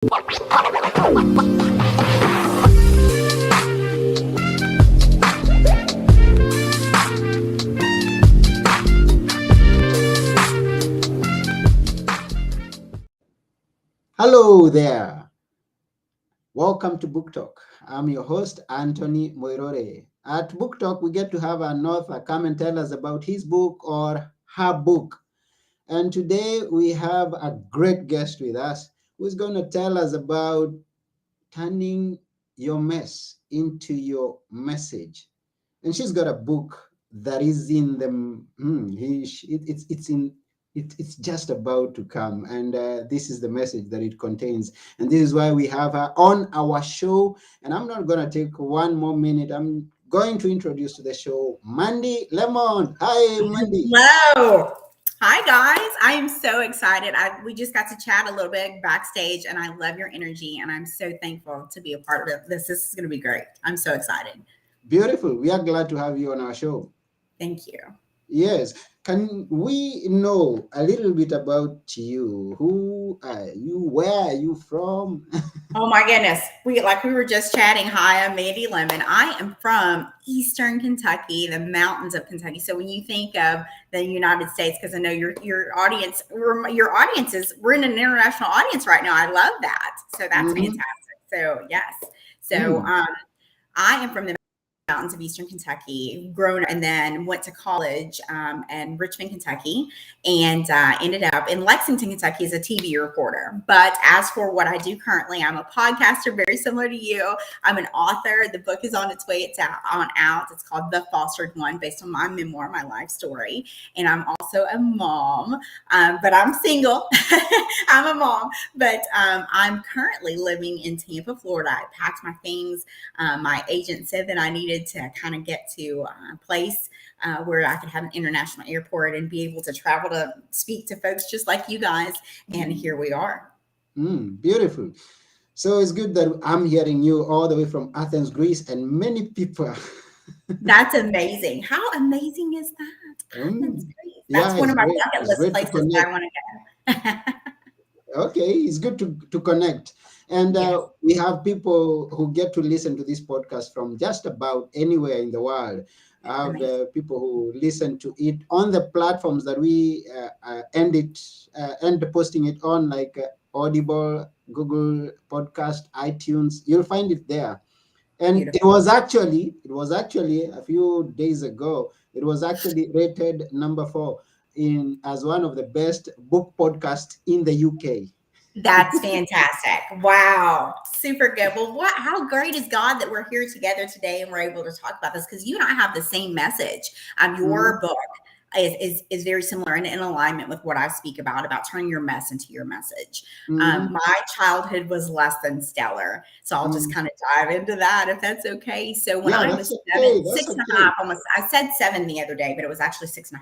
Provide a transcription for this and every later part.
Hello there. Welcome to Book Talk. I'm your host, Anthony Moirore. At Book Talk, we get to have an author come and tell us about his book or her book. And today we have a great guest with us who's going to tell us about turning your mess into your message. And she's got a book that is in the it's just about to come, and this is the message that it contains, and this is why we have her on our show. And I'm not going to take one more minute. I'm going to introduce to the show Mandy Lemon. Hi, Mandy. Hello. Hi, guys. I am so excited. We just got to chat a little bit backstage, and I love your energy, and I'm so thankful to be a part of this. This is going to be great. I'm so excited. Beautiful. We are glad to have you on our show. Thank you. Yes. Can we know a little bit about you? Who are you? Where are you from? Oh my goodness. We were just chatting. Hi, I'm Mandy Lemon. I am from Eastern Kentucky, the mountains of Kentucky. So when you think of the United States, because I know your audience, we're in an international audience right now. I love that. So that's fantastic. So yes. So I am from the mountains of Eastern Kentucky, grown and then went to college in Richmond, Kentucky, and ended up in Lexington, Kentucky as a TV reporter. But as for what I do currently, I'm a podcaster, very similar to you. I'm an author. The book is on its way. It's out. It's called The Fostered One, based on my memoir, my life story. And I'm also a mom, but I'm single. I'm a mom, but I'm currently living in Tampa, Florida. I packed my things. My agent said that I needed to kind of get to a place where I could have an international airport and be able to travel to speak to folks just like you guys. And here we are. Beautiful. So it's good that I'm hearing you all the way from Athens, Greece, and many people. That's amazing. How amazing is that? That's great. That's one of my bucket list places that I want to go. Okay, it's good to connect. And we have people who get to listen to this podcast from just about anywhere in the world. I have people who listen to it on the platforms that we end posting it on, like Audible, Google Podcast, iTunes. You'll find it there. And Beautiful. it was actually a few days ago, it was actually rated number 4 as one of the best book podcasts in the UK. That's fantastic. Wow. Super good. Well, how great is God that we're here together today and we're able to talk about this, because you and I have the same message. Your book is very similar and in alignment with what I speak about turning your mess into your message. My childhood was less than stellar. So I'll just kind of dive into that if that's okay. So when I was 6.5, almost, I said 7 the other day, but it was actually 6.5.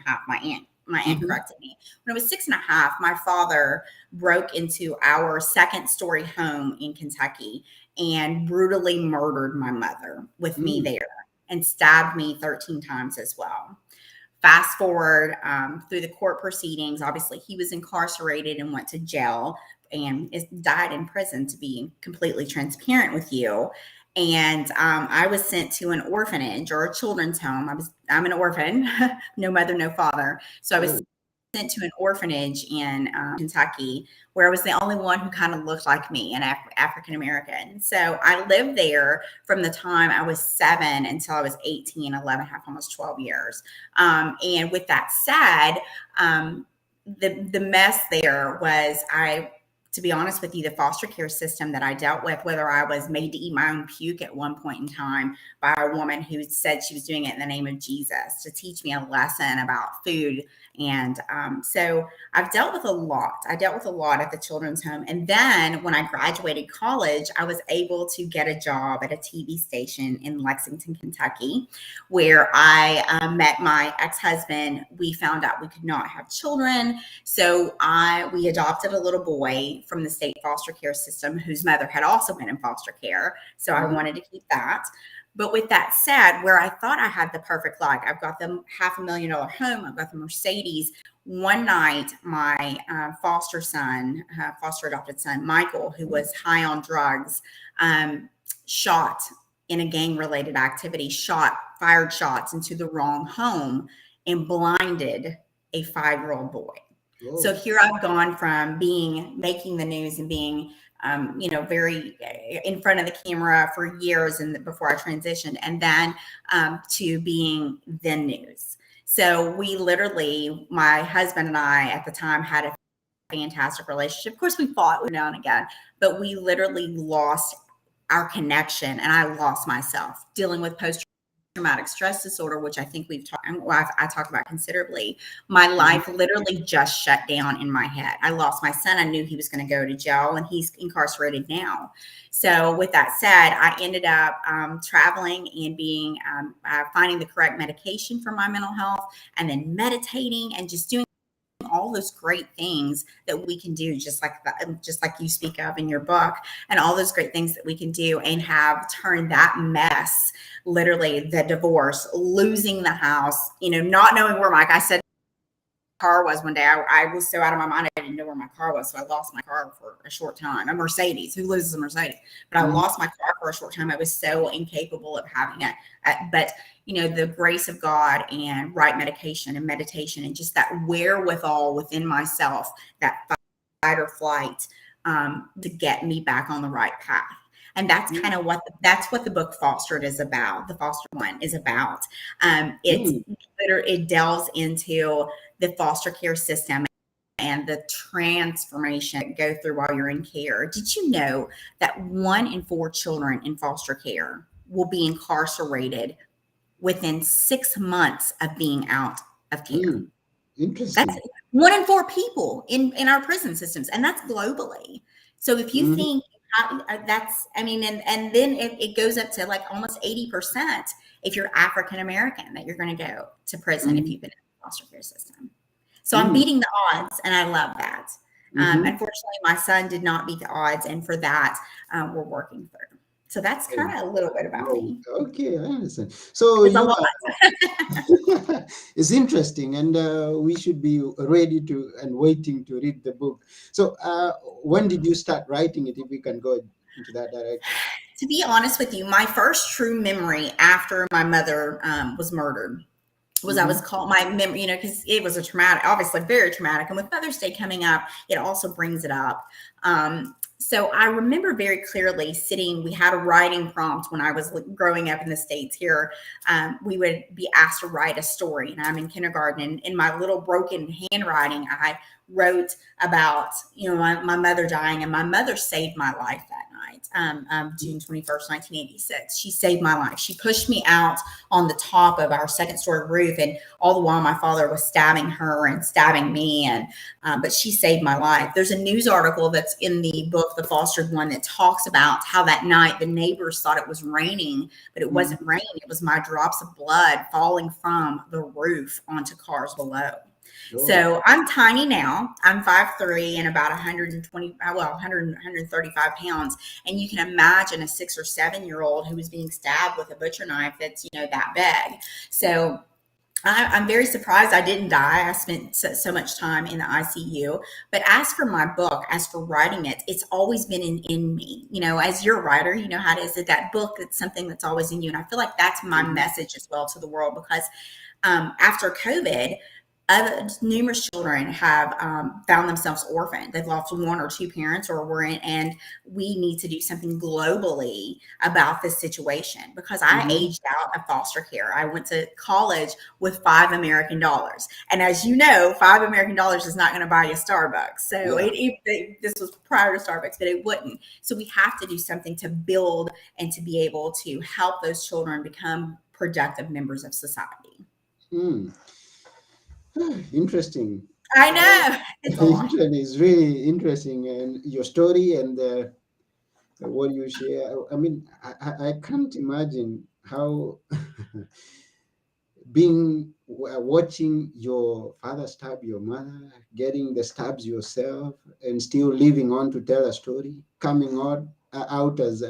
My aunt corrected me. When I was 6.5, my father broke into our second-story home in Kentucky and brutally murdered my mother with me there and stabbed me 13 times as well. Fast forward through the court proceedings, obviously he was incarcerated and went to jail and died in prison, to be completely transparent with you. And I was sent to an orphanage or a children's home. I'm an orphan, no mother, no father. So I was sent to an orphanage in Kentucky, where I was the only one who kind of looked like me, an African American. So I lived there from the time I was 7 until I was 18, 11, half, almost 12 years. And with that said, the mess there was, to be honest with you, the foster care system that I dealt with, whether I was made to eat my own puke at one point in time by a woman who said she was doing it in the name of Jesus to teach me a lesson about food. And so I've dealt with a lot. I dealt with a lot at the children's home. And then when I graduated college, I was able to get a job at a TV station in Lexington, Kentucky, where I met my ex-husband. We found out we could not have children. So we adopted a little boy from the state foster care system whose mother had also been in foster care. So I wanted to keep that. But with that said, where I thought I had the perfect life, I've got the $500,000 home, I've got the Mercedes. One night, my foster adopted son, Michael, who was high on drugs, shot in a gang-related activity, fired shots into the wrong home and blinded a 5-year-old boy. Whoa. So here I've gone from making the news and being, very in front of the camera for years and before I transitioned, and then to being the news. So we literally, my husband and I at the time had a fantastic relationship. Of course, we fought now and again, but we literally lost our connection, and I lost myself dealing with post-traumatic stress disorder, which I think I talk about considerably. My life literally just shut down in my head. I lost my son. I knew he was going to go to jail, and he's incarcerated now. So with that said, I ended up traveling and finding the correct medication for my mental health, and then meditating and just doing all those great things that we can do, just like you speak of in your book, and all those great things that we can do, and have turned that mess, literally the divorce, losing the house, not knowing where I said car was one day. I was so out of my mind, I didn't know where my car was. So I lost my car for a short time. A Mercedes. Who loses a Mercedes? But I lost my car for a short time. I was so incapable of having it. But the grace of God and right medication and meditation and just that wherewithal within myself, that fight or flight, to get me back on the right path. And that's kind of what the book Fostered is about. The Foster One is about. It delves into the foster care system and the transformation that go through while you're in care. Did you know that 1 in 4 children in foster care will be incarcerated within 6 months of being out of care? Interesting. That's 1 in 4 people in our prison systems, and that's globally. So if you think and then it goes up to like almost 80% if you're African American that you're going to go to prison if you've been in the foster care system. So I'm beating the odds, and I love that. Unfortunately, my son did not beat the odds, and for that, we're working through. So that's kind of a little bit about me. Okay, I understand. So it's interesting, and we should be ready to and waiting to read the book. So when did you start writing it, if we can go into that direction? To be honest with you, my first true memory after my mother was murdered was I was called my memory, because it was obviously very traumatic. And with Mother's Day coming up, it also brings it up. So I remember very clearly we had a writing prompt when I was growing up in the States here. We would be asked to write a story, and I'm in kindergarten, and in my little broken handwriting, I wrote about, my mother dying, and my mother saved my life that night, June 21st, 1986. She saved my life. She pushed me out on the top of our 2nd-story roof, and all the while my father was stabbing her and stabbing me, but she saved my life. There's a news article that's in the book, The Fostered One, that talks about how that night the neighbors thought it was raining, but it wasn't raining. It was my drops of blood falling from the roof onto cars below. Sure. So I'm tiny now. I'm 5'3" and about 135 pounds. And you can imagine a 6 or 7-year-old who was being stabbed with a butcher knife that's, that big. So I'm very surprised I didn't die. I spent so much time in the ICU. But as for my book, as for writing it, it's always been in me. As you're a writer, you know how it is that book, it's something that's always in you. And I feel like that's my message as well to the world, because after COVID, numerous children have found themselves orphaned. They've lost 1 or 2 parents, and we need to do something globally about this situation, because I aged out of foster care. I went to college with $5 American. And as you know, $5 American is not going to buy you Starbucks. So this was prior to Starbucks, but it wouldn't. So we have to do something to build and to be able to help those children become productive members of society. Interesting. I know. It's really interesting, and your story and what you share. I mean, I can't imagine how watching your father stab your mother, getting the stabs yourself, and still living on to tell a story, coming out as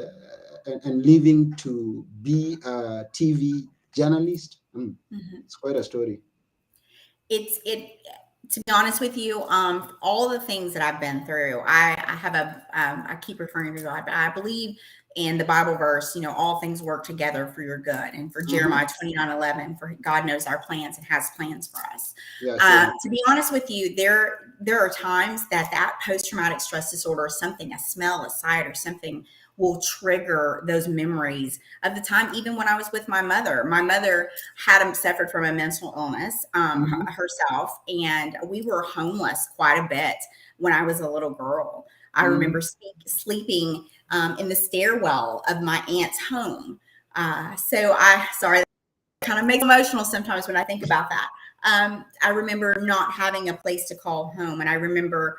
and leaving to be a TV journalist. It's quite a story. To be honest with you, all the things that I've been through, I have I keep referring to God, but I believe in the Bible verse, all things work together for your good. And for Jeremiah 29:11, for God knows our plans and has plans for us. Yeah, to be honest with you, there are times that post-traumatic stress disorder is something, a smell, a sight, or something will trigger those memories of the time, even when I was with my mother. My mother had suffered from a mental illness herself, and we were homeless quite a bit when I was a little girl. I remember sleeping in the stairwell of my aunt's home. Sorry, that kind of makes me emotional sometimes when I think about that. I remember not having a place to call home, and I remember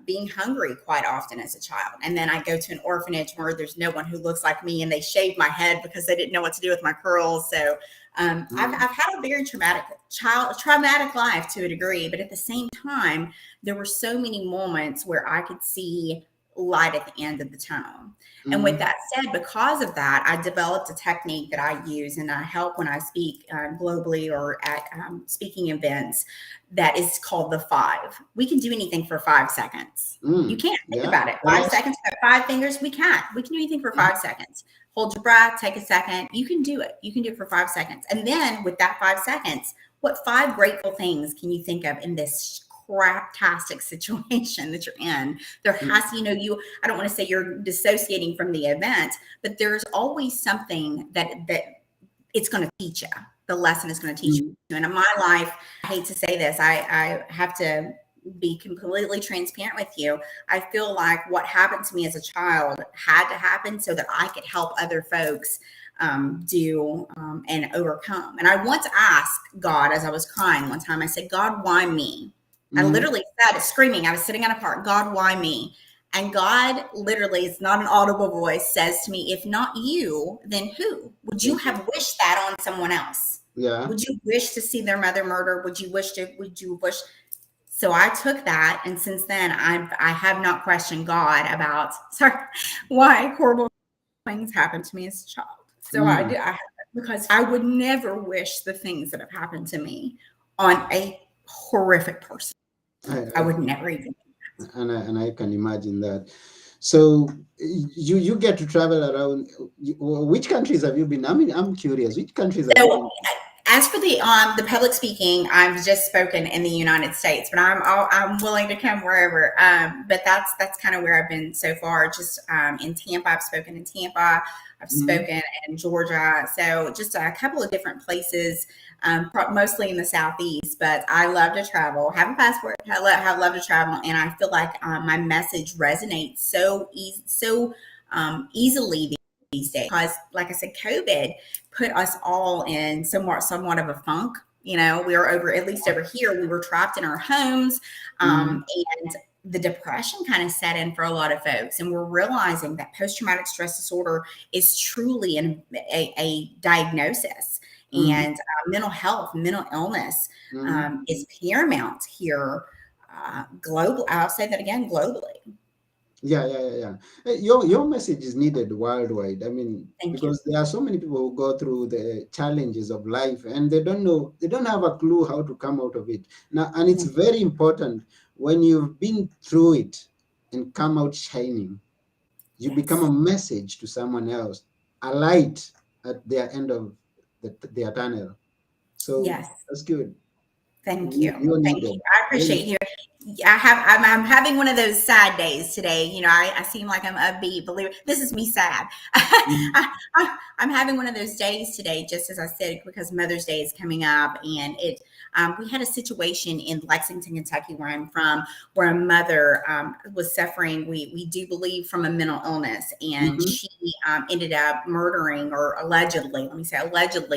being hungry quite often as a child. And then I go to an orphanage where there's no one who looks like me, and they shave my head because they didn't know what to do with my curls. So I've had a very traumatic life to a degree, but at the same time, there were so many moments where I could see light at the end of the tunnel. And with that said, because of that, I developed a technique that I use, and I help when I speak globally or at speaking events, that is called the 5. We can do anything for 5 seconds. You can't think about it. 5 seconds, 5 fingers, we can't. We can do anything for 5 seconds. Hold your breath, take a second. You can do it. You can do it for 5 seconds. And then with that 5 seconds, what 5 grateful things can you think of in this craptastic situation that you're in? There has to, I don't want to say you're dissociating from the event, but there's always something that it's going to teach you. The lesson is going to teach you. And in my life, I hate to say this, I have to be completely transparent with you. I feel like what happened to me as a child had to happen so that I could help other folks do and overcome. And I once asked God, as I was crying one time, I said, God, why me? I literally said, screaming, I was sitting in a park, God, why me? And God literally, it's not an audible voice, says to me, if not you, then who? Would you have wished that on someone else? Yeah. Would you wish to see their mother murdered? Would you wish? So I took that. And since then, I have not questioned God about, why horrible things happened to me as a child. So I do, because I would never wish the things that have happened to me on a horrific person. I would never even. And I can imagine that. So you get to travel around. Which countries have you been? I mean, I'm curious. Which countries have you been? As for the public speaking, I've just spoken in the United States, but I'm willing to come wherever. But that's kind of where I've been so far. Just in Tampa, I've spoken in Tampa. I've spoken in Georgia. So just a couple of different places, mostly in the Southeast. But I love to travel. Have a passport. I love to travel, and I feel like my message resonates so easily these days. Because, like I said, COVID put us all in somewhat of a funk. We were at least over here, we were trapped in our homes, and the depression kind of set in for a lot of folks. And we're realizing that post-traumatic stress disorder is truly a diagnosis. And mental health, mental illness is paramount here globally. I'll say that again, globally. Yeah. Your message is needed worldwide. I mean, because there are so many people who go through the challenges of life and they don't have a clue how to come out of it. Now, and it's very important when you've been through it and come out shining, you become a message to someone else, a light at their end of their tunnel. So that's good. Thank you. Thank you. I appreciate you. I'm having one of those sad days today. I seem like I'm upbeat. Believe it, this is me sad. I'm having one of those days today, just as I said, because Mother's Day is coming up, and we had a situation in Lexington, Kentucky, where I'm from, where a mother was suffering. We do believe from a mental illness, and she ended up murdering, or allegedly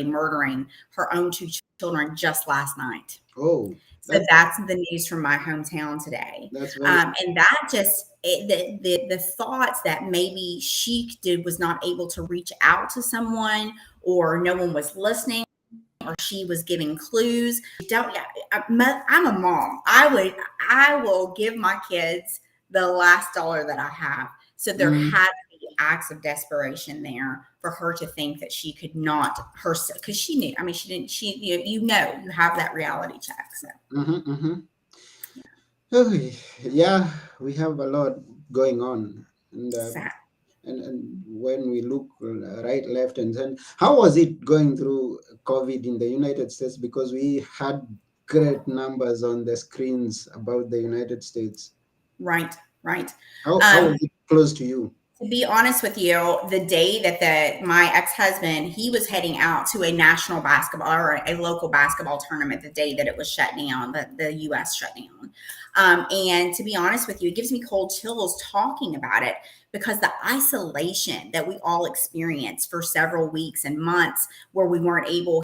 murdering her own 2 children just last night. Oh. So that's the news from my hometown today. And that just, the thoughts that maybe she was not able to reach out to someone, or no one was listening, or she was giving clues. I'm a mom. I will give my kids the last dollar that I have. So there had to be acts of desperation there for her to think that she could not herself, because she knew. I mean, she didn't. You have that reality check. So. Oh, yeah, we have a lot going on, and Sad. and when we look right, left, and center, how was it going through COVID in the United States? Because we had great numbers on the screens about the United States. Right. How was it close to you? To be honest with you, the day that my ex-husband, he was heading out to a national basketball or a local basketball tournament the day that it was shut down, the U.S. shut down. And to be honest with you, it gives me cold chills talking about it, because the isolation that we all experienced for several weeks and months, where we weren't able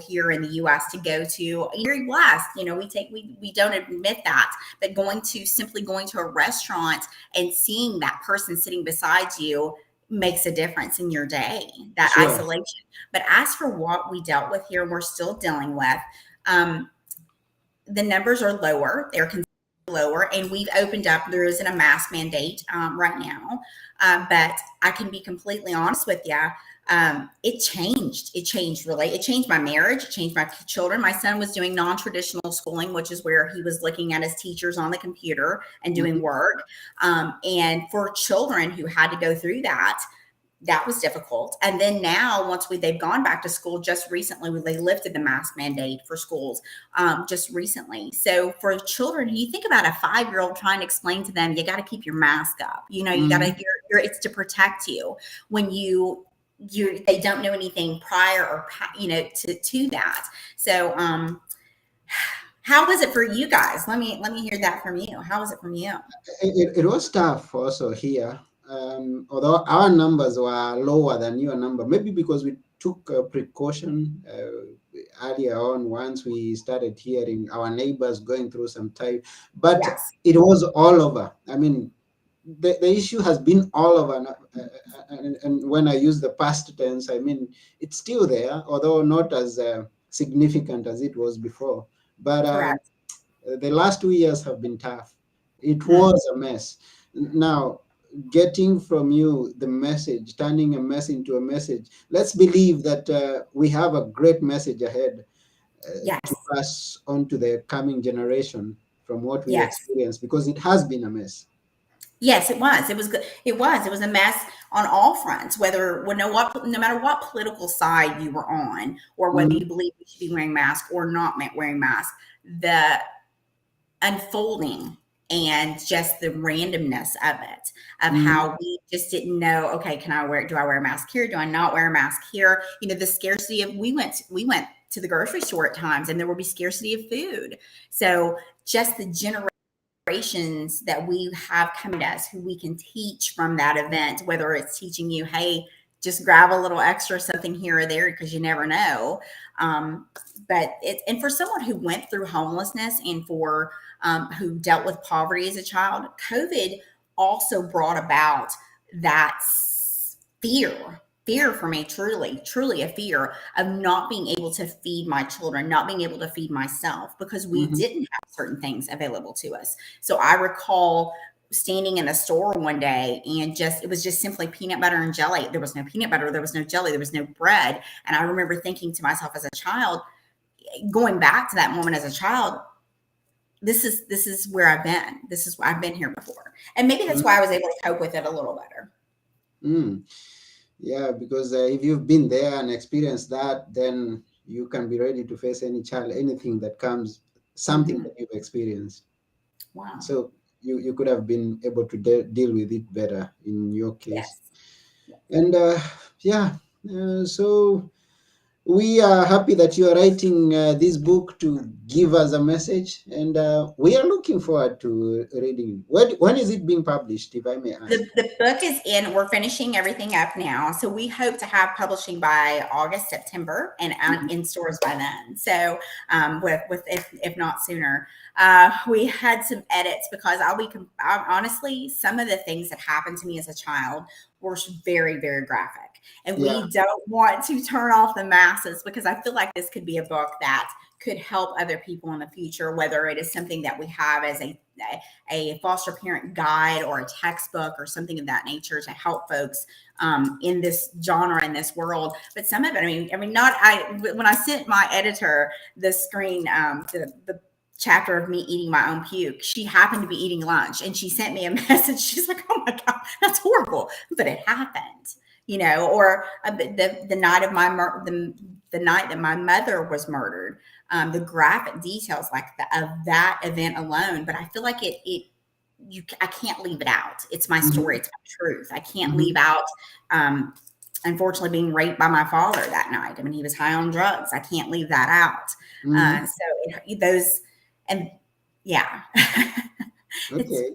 here in the US to go to, very blessed. We don't admit that, but simply going to a restaurant and seeing that person sitting beside you makes a difference in your day, that Sure. isolation. But as for what we dealt with here, we're still dealing with, the numbers are lower. They're lower, and we've opened up. There isn't a mask mandate right now, but I can be completely honest with you. It changed really. It changed my marriage. It changed my children. My son was doing non-traditional schooling, which is where he was looking at his teachers on the computer and doing work. And for children who had to go through that was difficult. And then now, once they've gone back to school just recently, they lifted the mask mandate for schools just recently. So for children, you think about a 5-year-old trying to explain to them, you got to keep your mask up. You got to, it's to protect you when they don't know anything prior or, to that. So, how was it for you guys? Let me hear that from you. How was it from you? It was tough also here. Although our numbers were lower than your number, maybe because we took a precaution earlier on, once we started hearing our neighbors going through some time. But yes, it was all over. I mean, the issue has been all over. And when I use the past tense, I mean, it's still there, although not as significant as it was before. But the last 2 years have been tough. It was a mess. Now, getting from you the message, turning a mess into a message. Let's believe that we have a great message ahead to pass on to the coming generation from what we experienced, because it has been a mess. Yes, it was. It was good. It was a mess on all fronts, no matter what political side you were on, or whether you believe we should be wearing masks or not wearing masks. The unfolding and just the randomness of it, of how we just didn't know, okay, do I wear a mask here? Do I not wear a mask here? The scarcity of, we went to the grocery store at times and there will be scarcity of food. So just the generations that we have coming to us, who we can teach from that event, whether it's teaching you, hey, just grab a little extra something here or there, because you never know. And for someone who went through homelessness and for who dealt with poverty as a child, COVID also brought about that fear for me, truly a fear of not being able to feed my children, not being able to feed myself, because we didn't have certain things available to us. So I recall standing in a store one day and it was just simply peanut butter and jelly. There was no peanut butter, there was no jelly, there was no bread. And I remember thinking to myself as a child, going back to that moment as a child, this is where I've been. I've been here before. And maybe that's why I was able to cope with it a little better. Yeah, because if you've been there and experienced that, then you can be ready to face anything that comes, something that you've experienced. Wow. So you could have been able to deal with it better in your case. Yes. And so we are happy that you are writing this book to give us a message, and we are looking forward to reading it. When is it being published, if I may ask? The book is we're finishing everything up now. So we hope to have publishing by August, September, and in stores by then. So if not sooner. We had some edits, because honestly, some of the things that happened to me as a child were very, very graphic. And Yeah. we don't want to turn off the masses, because I feel like this could be a book that could help other people in the future, whether it is something that we have as a foster parent guide or a textbook or something of that nature to help folks in this genre, in this world. But some of it, when I sent my editor the screen, the chapter of me eating my own puke, she happened to be eating lunch and she sent me a message. She's like, "Oh my God, that's horrible," but it happened. Or the night of the night that my mother was murdered, the graphic details of that event alone. But I feel like I can't leave it out. It's my story. It's my truth. I can't leave out, unfortunately, being raped by my father that night. I mean, he was high on drugs. I can't leave that out. Yeah. Okay.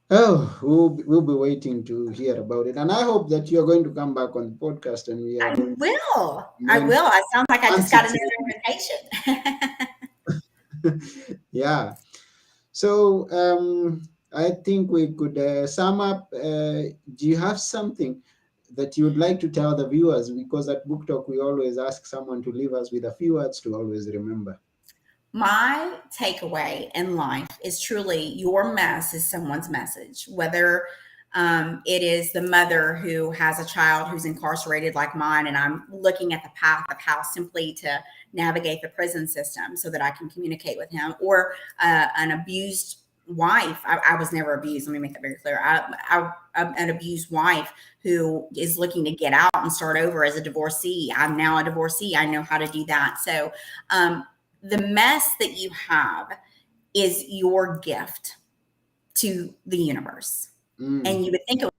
Oh, we'll be waiting to hear about it, and I hope that you're going to come back on the podcast, and we are. I will. I sound like I just got another invitation. Yeah. So I think we could sum up. Do you have something that you would like to tell the viewers? Because at Book Talk, we always ask someone to leave us with a few words to always remember. My takeaway in life is truly your mess is someone's message, whether it is the mother who has a child who's incarcerated like mine, and I'm looking at the path of how simply to navigate the prison system so that I can communicate with him, or an abused wife. I was never abused. Let me make that very clear. An abused wife who is looking to get out and start over as a divorcee. I'm now a divorcee. I know how to do that. So, the mess that you have is your gift to the universe. And you would think it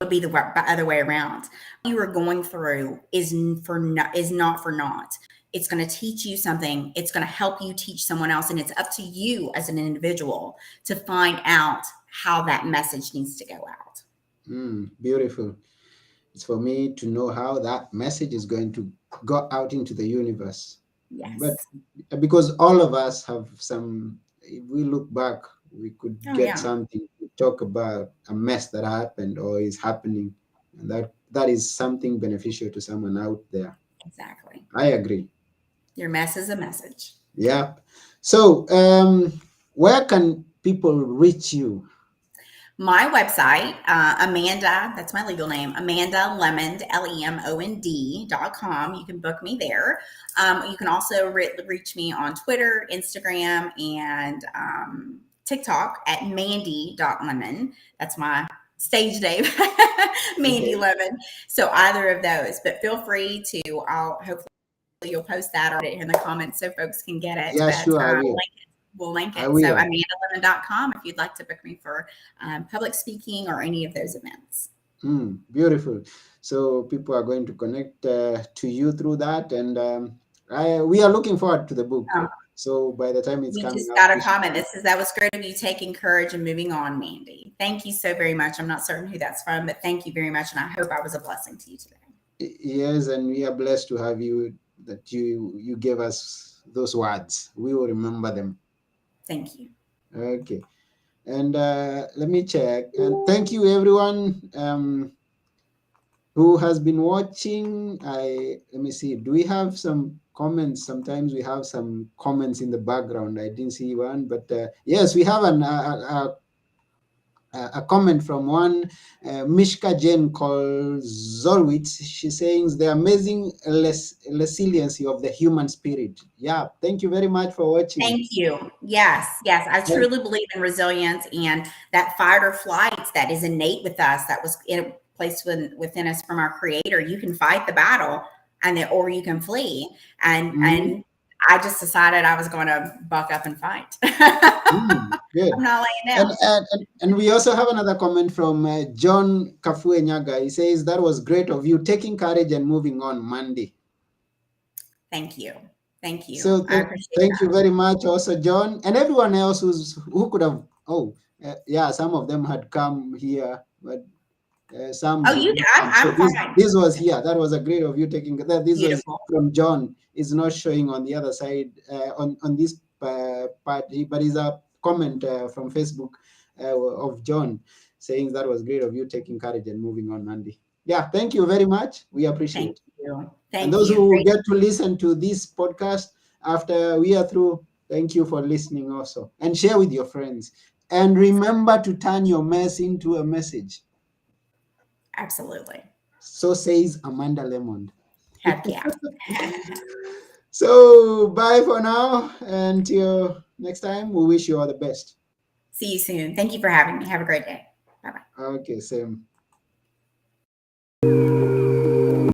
would be the other way around. What you are going through is not for naught. It's going to teach you something. It's going to help you teach someone else. And it's up to you as an individual to find out how that message needs to go out. Beautiful. It's for me to know how that message is going to go out into the universe. Yes. But because all of us have some, if we look back, we could get something to talk about a mess that happened or is happening. And that is something beneficial to someone out there. Exactly. I agree. Your mess is a message. Yeah. So where can people reach you? My website, Amanda, that's my legal name, Amanda Lemond, LEMOND.com. You can book me there. You can also reach me on Twitter, Instagram, and TikTok at Mandy.Lemon. That's my stage name, Mandy Lemon. So either of those, but feel free to, hopefully you'll post that or put it in the comments so folks can get it. Yeah, sure, I will. We'll link it. So AmandaLemon.com if you'd like to book me for public speaking or any of those events. Beautiful. So people are going to connect to you through that. And we are looking forward to the book. So by the time it's coming out. We just got a comment. That was great of you taking courage and moving on, Mandy. Thank you so very much. I'm not certain who that's from, but thank you very much. And I hope I was a blessing to you today. Yes, and we are blessed to have you, that you gave us those words. We will remember them. Thank you. Okay. And let me check. And thank you, everyone who has been watching. Let me see. Do we have some comments? Sometimes we have some comments in the background. I didn't see one, but yes, we have a comment from one Mishka Jane called Zolwitz. She's saying the amazing resiliency of the human spirit. Yeah, thank you very much for watching. Thank you. Yes. I truly believe in resilience and that fight or flight that is innate with us, that was placed within us from our Creator. You can fight the battle, or you can flee. And I just decided I was going to buck up and fight. Good. I'm not laying down. And we also have another comment from John Kafue Nyaga. He says, that was great of you, taking courage and moving on, Monday. Thank you. So thank you very much also, John, and everyone else who could have. Some of them had come here, but some. This was here. That was a great of you taking that. This Beautiful. Was from John. Is not showing on the other side on this part, but is a comment from Facebook of John. saying that was great of you taking courage and moving on, Andy. Yeah, thank you very much. We appreciate Thank it. you. And Thank those you. who Great. get to listen to this podcast after we are through, thank you for listening also. And share with your friends. And remember to turn your mess into a message. Absolutely. So says Amanda Lemond. Heck yeah. So bye for now. Until next time, we wish you all the best. See you soon. Thank you for having me. Have a great day. Bye-bye. Okay, same.